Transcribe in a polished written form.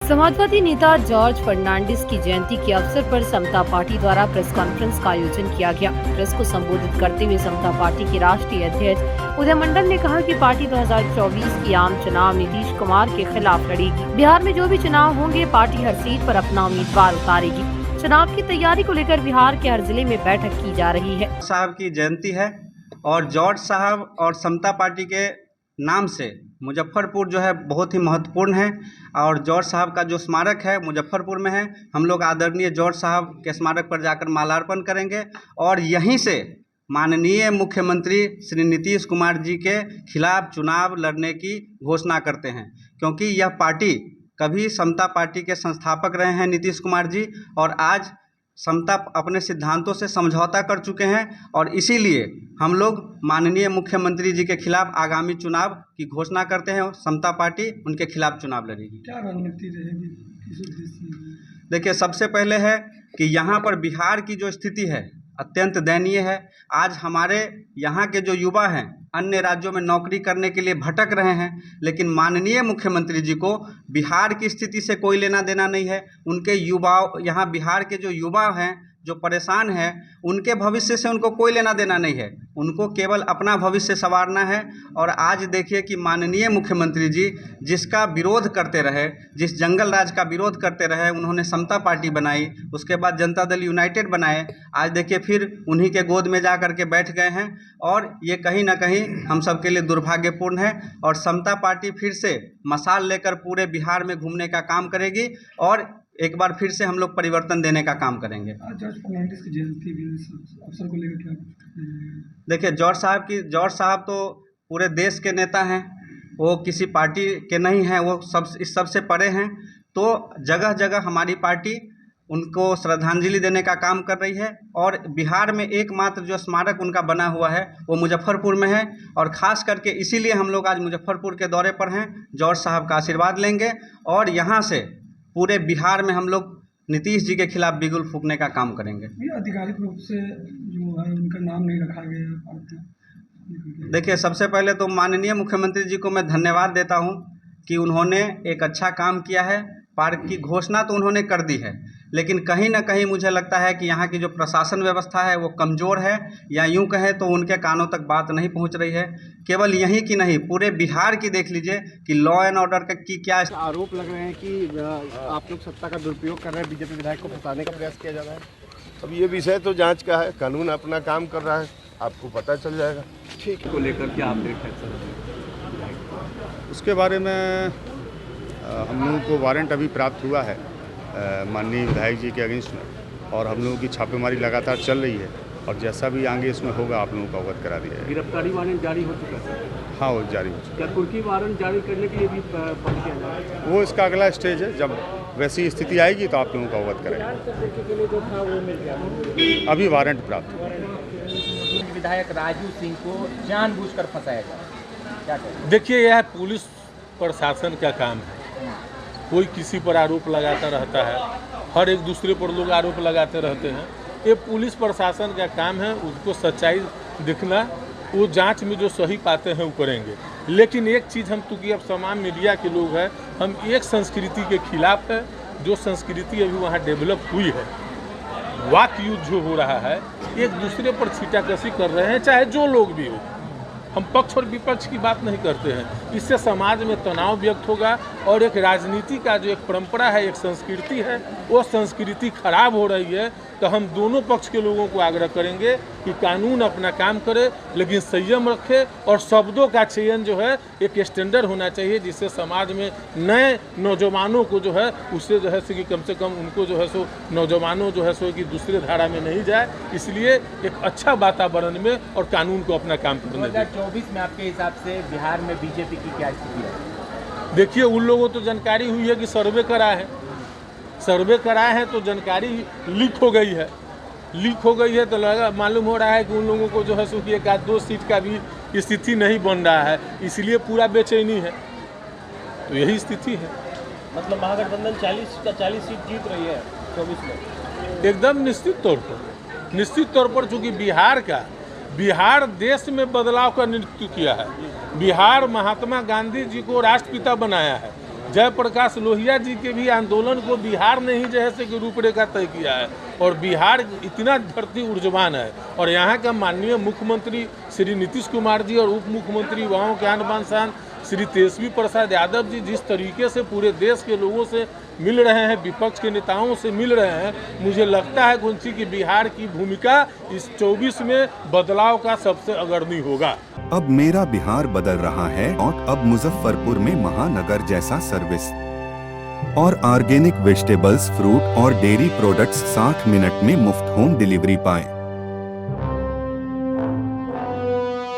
समाजवादी नेता जॉर्ज फर्नांडिस की जयंती के अवसर पर समता पार्टी द्वारा प्रेस कॉन्फ्रेंस का आयोजन किया गया। प्रेस को संबोधित करते हुए समता पार्टी के राष्ट्रीय अध्यक्ष उदय मंडल ने कहा कि पार्टी 2024 की आम चुनाव नीतीश कुमार के खिलाफ लड़ेगी। बिहार में जो भी चुनाव होंगे पार्टी हर सीट पर अपना उम्मीदवार उतारेगी। चुनाव की तैयारी को लेकर बिहार के हर जिले में बैठक की जा रही है। साहब की जयंती है और जॉर्ज साहब और समता पार्टी के नाम से मुजफ्फरपुर जो है बहुत ही महत्वपूर्ण है और जॉर्ज साहब का जो स्मारक है मुजफ्फरपुर में है। हम लोग आदरणीय जॉर्ज साहब के स्मारक पर जाकर माल्यार्पण करेंगे और यहीं से माननीय मुख्यमंत्री श्री नीतीश कुमार जी के खिलाफ चुनाव लड़ने की घोषणा करते हैं, क्योंकि यह पार्टी कभी समता पार्टी के संस्थापक रहे हैं नीतीश कुमार जी और आज समता अपने सिद्धांतों से समझौता कर चुके हैं और इसीलिए हम लोग माननीय मुख्यमंत्री जी के खिलाफ आगामी चुनाव की घोषणा करते हैं। समता पार्टी उनके खिलाफ चुनाव लड़ेगी। क्या रणनीति रहेगी, किस उद्देश्य? देखिए, सबसे पहले है कि यहाँ पर बिहार की जो स्थिति है अत्यंत दयनीय है। आज हमारे यहाँ के जो युवा हैं अन्य राज्यों में नौकरी करने के लिए भटक रहे हैं, लेकिन माननीय मुख्यमंत्री जी को बिहार की स्थिति से कोई लेना देना नहीं है। उनके युवाओं, यहाँ बिहार के जो युवा हैं जो परेशान हैं, उनके भविष्य से उनको कोई लेना देना नहीं है। उनको केवल अपना भविष्य संवारना है। और आज देखिए कि माननीय मुख्यमंत्री जी जिसका विरोध करते रहे, जिस जंगल राज का विरोध करते रहे, उन्होंने समता पार्टी बनाई, उसके बाद जनता दल यूनाइटेड बनाए। आज देखिए फिर उन्हीं के गोद में जा कर के बैठ गए हैं और ये कहीं ना कहीं हम सब के लिए दुर्भाग्यपूर्ण है। और समता पार्टी फिर से मशाल लेकर पूरे बिहार में घूमने का काम करेगी और एक बार फिर से हम लोग परिवर्तन देने का काम करेंगे। जॉर्ज फर्नांडिस की जयंती भी अवसर को लेकर क्या? देखिए, जॉर्ज साहब तो पूरे देश के नेता हैं, वो किसी पार्टी के नहीं हैं, वो इस सबसे परे हैं। तो जगह जगह हमारी पार्टी उनको श्रद्धांजलि देने का काम कर रही है और बिहार में एकमात्र जो स्मारक उनका बना हुआ है वो मुजफ्फरपुर में है और ख़ास करके इसीलिए हम लोग आज मुजफ्फरपुर के दौरे पर हैं। जॉर्ज साहब का आशीर्वाद लेंगे और यहाँ से पूरे बिहार में हम लोग नीतीश जी के खिलाफ बिगुल फूंकने का काम करेंगे। आधिकारिक रूप से जो है उनका नाम नहीं रखा गया। देखिए, सबसे पहले तो माननीय मुख्यमंत्री जी को मैं धन्यवाद देता हूं कि उन्होंने एक अच्छा काम किया है। पार्क की घोषणा तो उन्होंने कर दी है, लेकिन कहीं ना कहीं मुझे लगता है कि यहाँ की जो प्रशासन व्यवस्था है वो कमज़ोर है, या यूँ कहें तो उनके कानों तक बात नहीं पहुँच रही है। केवल यहीं की नहीं, पूरे बिहार की देख लीजिए कि लॉ एंड ऑर्डर की क्या आरोप लग रहे हैं कि आप लोग सत्ता का दुरुपयोग कर रहे हैं, बीजेपी विधायक को फंसाने का प्रयास किया जा रहा है। अब ये विषय तो जांच का है, कानून अपना काम कर रहा है, आपको पता चल जाएगा। ठीक को लेकर क्या अपडेट है सर? उसके बारे में हम लोगों को वारंट अभी प्राप्त हुआ है माननीय विधायक जी के अगेंस्ट में और हम लोगों की छापेमारी लगातार चल रही है और जैसा भी आगे इसमें होगा आप लोगों को अवगत करा दिया है। गिरफ्तारी वारंट जारी हो चुका है? हाँ, वो जारी हो चुका है। क्या कुर्की वारंट जारी करने के लिए भी पहुंच किया जाए? वो इसका अगला स्टेज है, जब वैसी स्थिति आएगी तो आप लोगों को अवगत करेंगे। के लिए जो था वो मिल गया, अभी वारंट प्राप्त हुआ। विधायक राजू सिंह को जानबूझकर फंसाया जाए, क्या करें? देखिए, यह पुलिस प्रशासन का काम है। कोई किसी पर आरोप लगाता रहता है, हर एक दूसरे पर लोग आरोप लगाते रहते हैं। ये पुलिस प्रशासन का काम है, उसको सच्चाई दिखना, वो जांच में जो सही पाते हैं वो करेंगे। लेकिन एक चीज़ हम, चूँकि अब तमाम मीडिया के लोग हैं, हम एक संस्कृति के खिलाफ है, जो संस्कृति अभी वहाँ डेवलप हुई है। वाक युद्ध जो हो रहा है, एक दूसरे पर छीटाकशी कर रहे हैं, चाहे जो लोग भी हो। हम पक्ष और विपक्ष की बात नहीं करते हैं। इससे समाज में तनाव व्यक्त होगा और एक राजनीति का जो एक परंपरा है, एक संस्कृति है, वो संस्कृति खराब हो रही है। तो हम दोनों पक्ष के लोगों को आग्रह करेंगे कि कानून अपना काम करे, लेकिन संयम रखे और शब्दों का चयन जो है एक स्टैंडर्ड होना चाहिए, जिससे समाज में नए नौजवानों को जो है उससे जो है कि कम से कम उनको जो है सो नौजवानों जो है सो कि दूसरे धारा में नहीं जाए। इसलिए एक अच्छा वातावरण में और कानून को अपना काम करने दें। 2024 में आपके हिसाब से बिहार में बीजेपी की क्या स्थिति है? देखिए, उन लोगों तो जानकारी हुई है कि सर्वे कराए हैं तो जानकारी लीक हो गई है तो लगा मालूम हो रहा है कि उन लोगों को जो है सो कि एक आध दो सीट का भी स्थिति नहीं बन रहा है, इसलिए पूरा बेचैनी है। तो यही स्थिति है। मतलब महागठबंधन 40 सीट जीत रही है 24 में? एकदम निश्चित तौर पर चूँकि बिहार देश में बदलाव का नेतृत्व किया है। बिहार महात्मा गांधी जी को राष्ट्रपिता बनाया है जयप्रकाश लोहिया जी के भी आंदोलन को बिहार ने ही जैसे कि रूपरेखा तय किया है और बिहार इतना धरती ऊर्जवान है और यहाँ का माननीय मुख्यमंत्री श्री नीतीश कुमार जी और उप मुख्यमंत्री युवाओं के आन बान शान श्री तेजस्वी प्रसाद यादव जी जिस तरीके से पूरे देश के लोगों से मिल रहे हैं, विपक्ष के नेताओं से मिल रहे हैं, मुझे लगता है कुंची कि बिहार की भूमिका इस 24 में बदलाव का सबसे अग्रणी होगा। अब मेरा बिहार बदल रहा है और अब मुजफ्फरपुर में महानगर जैसा सर्विस और ऑर्गेनिक वेजिटेबल्स, फ्रूट और डेयरी प्रोडक्ट्स 60 मिनट में मुफ्त होम डिलीवरी पाएं।